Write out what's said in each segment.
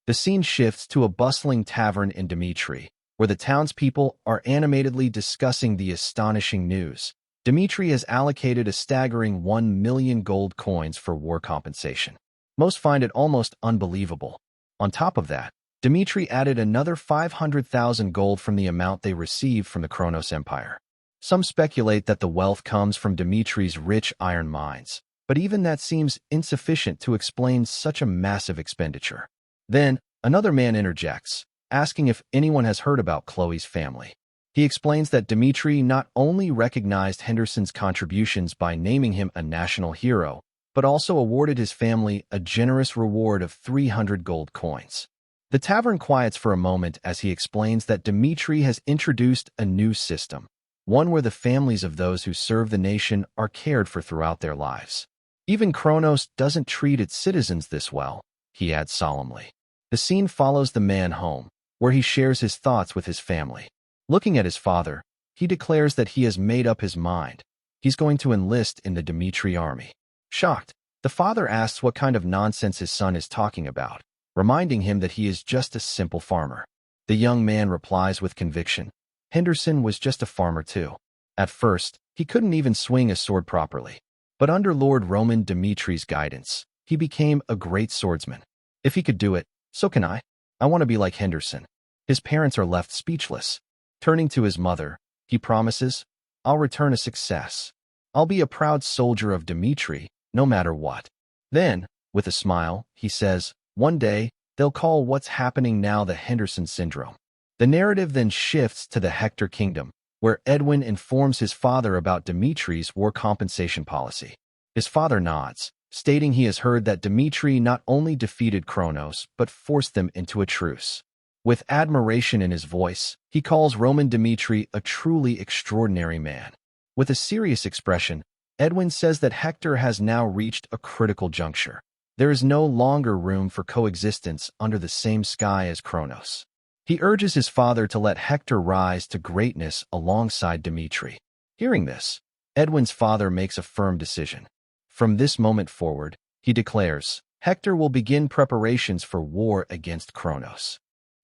The scene shifts to a bustling tavern in Dmitri, where the townspeople are animatedly discussing the astonishing news. Dmitri has allocated a staggering 1 million gold coins for war compensation. Most find it almost unbelievable. On top of that, Dmitri added another 500,000 gold from the amount they received from the Kronos Empire. Some speculate that the wealth comes from Dmitri's rich iron mines, but even that seems insufficient to explain such a massive expenditure. Then, another man interjects, asking if anyone has heard about Chloe's family. He explains that Dmitri not only recognized Henderson's contributions by naming him a national hero, but also awarded his family a generous reward of 300 gold coins. The tavern quiets for a moment as he explains that Dmitri has introduced a new system, one where the families of those who serve the nation are cared for throughout their lives. Even Kronos doesn't treat its citizens this well, he adds solemnly. The scene follows the man home, where he shares his thoughts with his family. Looking at his father, he declares that he has made up his mind. He's going to enlist in the Dmitri army. Shocked, the father asks what kind of nonsense his son is talking about, reminding him that he is just a simple farmer. The young man replies with conviction, Henderson was just a farmer too. At first, he couldn't even swing a sword properly. But under Lord Roman Dimitri's guidance, he became a great swordsman. If he could do it, so can I. I want to be like Henderson. His parents are left speechless. Turning to his mother, he promises, I'll return a success. I'll be a proud soldier of Dmitri, no matter what. Then, with a smile, he says, one day, they'll call what's happening now the Henderson syndrome. The narrative then shifts to the Hector kingdom, where Edwin informs his father about Dmitri's war compensation policy. His father nods, stating he has heard that Dmitri not only defeated Kronos, but forced them into a truce. With admiration in his voice, he calls Roman Dimitry a truly extraordinary man. With a serious expression, Edwin says that Hector has now reached a critical juncture. There is no longer room for coexistence under the same sky as Kronos. He urges his father to let Hector rise to greatness alongside Dmitri. Hearing this, Edwin's father makes a firm decision. From this moment forward, he declares, Hector will begin preparations for war against Kronos.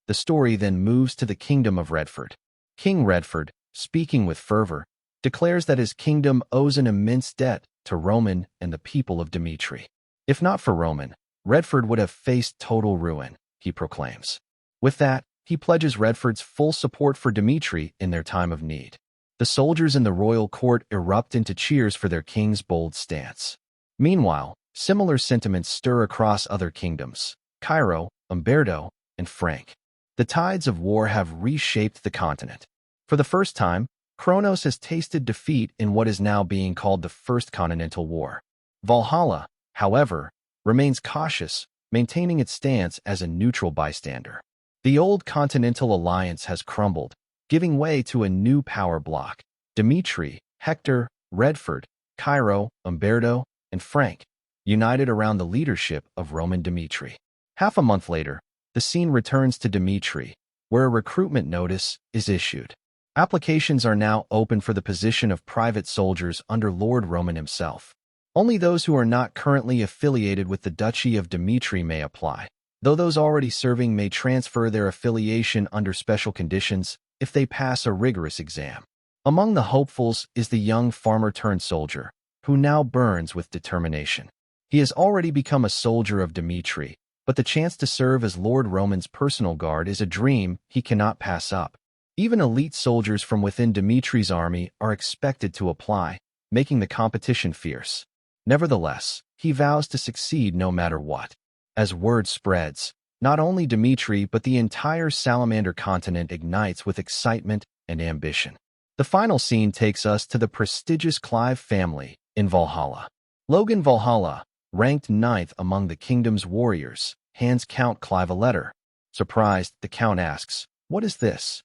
The story then moves to the kingdom of Redford. King Redford, speaking with fervor, declares that his kingdom owes an immense debt to Roman and the people of Dmitri. If not for Roman, Redford would have faced total ruin, he proclaims. With that, he pledges Redford's full support for Dmitri in their time of need. The soldiers in the royal court erupt into cheers for their king's bold stance. Meanwhile, similar sentiments stir across other kingdoms, Cairo, Umberto, and Frank. The tides of war have reshaped the continent. For the first time, Kronos has tasted defeat in what is now being called the First Continental War. Valhalla, however, remains cautious, maintaining its stance as a neutral bystander. The old Continental Alliance has crumbled, giving way to a new power bloc. Dmitri, Hector, Redford, Cairo, Umberto, and Frank, united around the leadership of Roman Dimitri. Half a month later, the scene returns to Dmitri, where a recruitment notice is issued. Applications are now open for the position of private soldiers under Lord Roman himself. Only those who are not currently affiliated with the Duchy of Dmitri may apply, though those already serving may transfer their affiliation under special conditions if they pass a rigorous exam. Among the hopefuls is the young farmer-turned-soldier, who now burns with determination. He has already become a soldier of Dmitri, but the chance to serve as Lord Roman's personal guard is a dream he cannot pass up. Even elite soldiers from within Dmitri's army are expected to apply, making the competition fierce. Nevertheless, he vows to succeed no matter what. As word spreads, not only Dmitri but the entire Salamander continent ignites with excitement and ambition. The final scene takes us to the prestigious Clive family in Valhalla. Logan Valhalla, ranked 9th among the kingdom's warriors, hands Count Clive a letter. Surprised, the Count asks, "What is this?"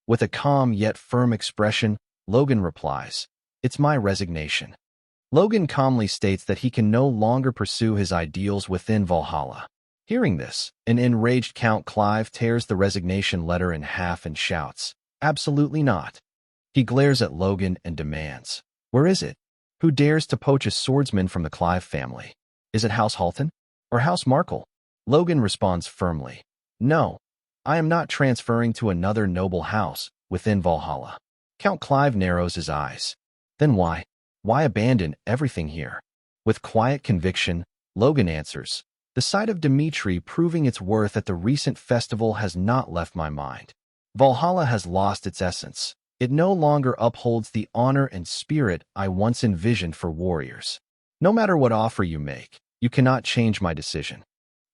With a calm yet firm expression, Logan replies, "It's my resignation." Logan calmly states that he can no longer pursue his ideals within Valhalla. Hearing this, an enraged Count Clive tears the resignation letter in half and shouts, "Absolutely not." He glares at Logan and demands, "Where is it? Who dares to poach a swordsman from the Clive family? Is it House Halton? Or House Markle?" Logan responds firmly, No, I am not transferring to another noble house within Valhalla. Count Clive narrows his eyes. Then why? Why abandon everything here? With quiet conviction, Logan answers, the sight of Dmitri proving its worth at the recent festival has not left my mind. Valhalla has lost its essence. It no longer upholds the honor and spirit I once envisioned for warriors. No matter what offer you make, you cannot change my decision.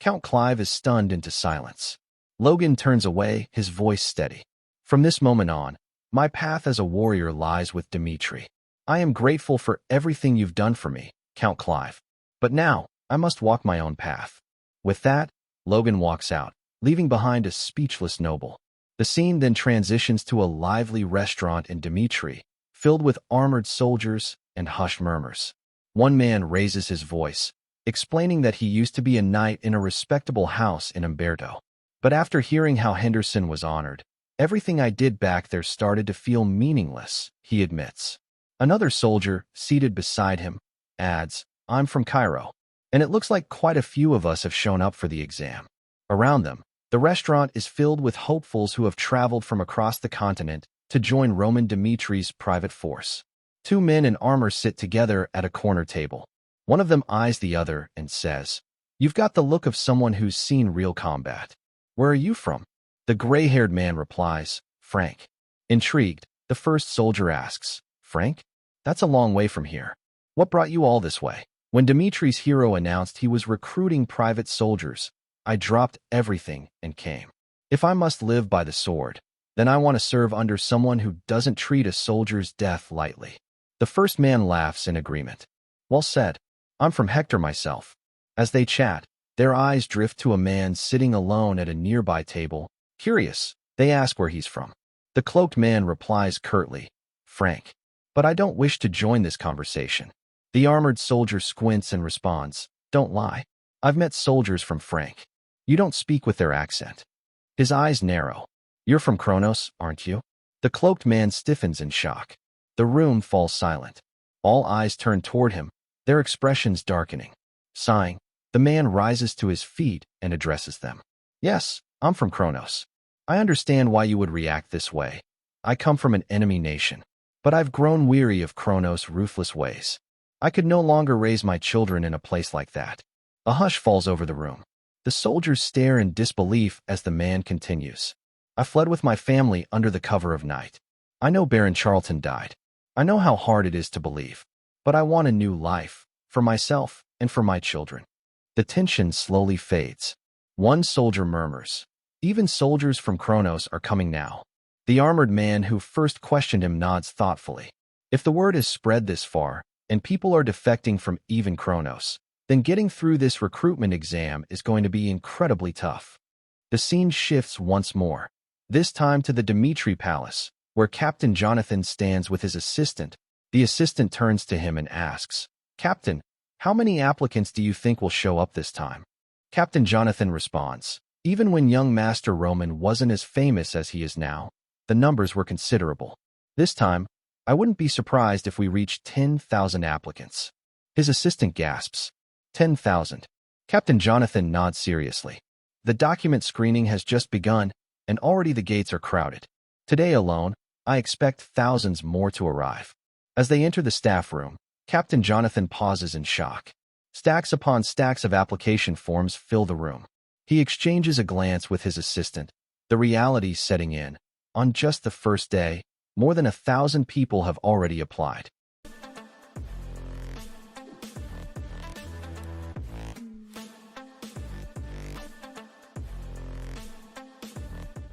Count Clive is stunned into silence. Logan turns away, his voice steady. From this moment on, my path as a warrior lies with Dmitri. I am grateful for everything you've done for me, Count Clive. But now, I must walk my own path. With that, Logan walks out, leaving behind a speechless noble. The scene then transitions to a lively restaurant in Dmitri, filled with armored soldiers and hushed murmurs. One man raises his voice, explaining that he used to be a knight in a respectable house in Umberto. But after hearing how Henderson was honored, everything I did back there started to feel meaningless, he admits. Another soldier, seated beside him, adds, I'm from Cairo, and it looks like quite a few of us have shown up for the exam. Around them, the restaurant is filled with hopefuls who have traveled from across the continent to join Roman Dimitri's private force. Two men in armor sit together at a corner table. One of them eyes the other and says, You've got the look of someone who's seen real combat. Where are you from? The gray-haired man replies, Frank. Intrigued, the first soldier asks, Frank? That's a long way from here. What brought you all this way? When Dimitri's hero announced he was recruiting private soldiers, I dropped everything and came. If I must live by the sword, then I want to serve under someone who doesn't treat a soldier's death lightly. The first man laughs in agreement. Well said. I'm from Hector myself. As they chat, their eyes drift to a man sitting alone at a nearby table. Curious, they ask where he's from. The cloaked man replies curtly, Frank. But I don't wish to join this conversation. The armored soldier squints and responds, Don't lie. I've met soldiers from Frank. You don't speak with their accent. His eyes narrow. You're from Kronos, aren't you? The cloaked man stiffens in shock. The room falls silent. All eyes turn toward him, their expressions darkening. Sighing, the man rises to his feet and addresses them. Yes, I'm from Kronos. I understand why you would react this way. I come from an enemy nation. But I've grown weary of Kronos' ruthless ways. I could no longer raise my children in a place like that. A hush falls over the room. The soldiers stare in disbelief as the man continues. I fled with my family under the cover of night. I know Baron Charlton died. I know how hard it is to believe. But I want a new life, for myself and for my children. The tension slowly fades. One soldier murmurs, Even soldiers from Kronos are coming now. The armored man who first questioned him nods thoughtfully. If the word is spread this far, and people are defecting from even Kronos, then getting through this recruitment exam is going to be incredibly tough. The scene shifts once more, this time to the Dmitri Palace, where Captain Jonathan stands with his assistant. The assistant turns to him and asks, Captain, how many applicants do you think will show up this time? Captain Jonathan responds, Even when young Master Roman wasn't as famous as he is now, the numbers were considerable. This time, I wouldn't be surprised if we reached 10,000 applicants. His assistant gasps, 10,000. Captain Jonathan nods seriously. The document screening has just begun, and already the gates are crowded. Today alone, I expect thousands more to arrive. As they enter the staff room, Captain Jonathan pauses in shock. Stacks upon stacks of application forms fill the room. He exchanges a glance with his assistant, the reality setting in. On just the first day, more than 1,000 people have already applied.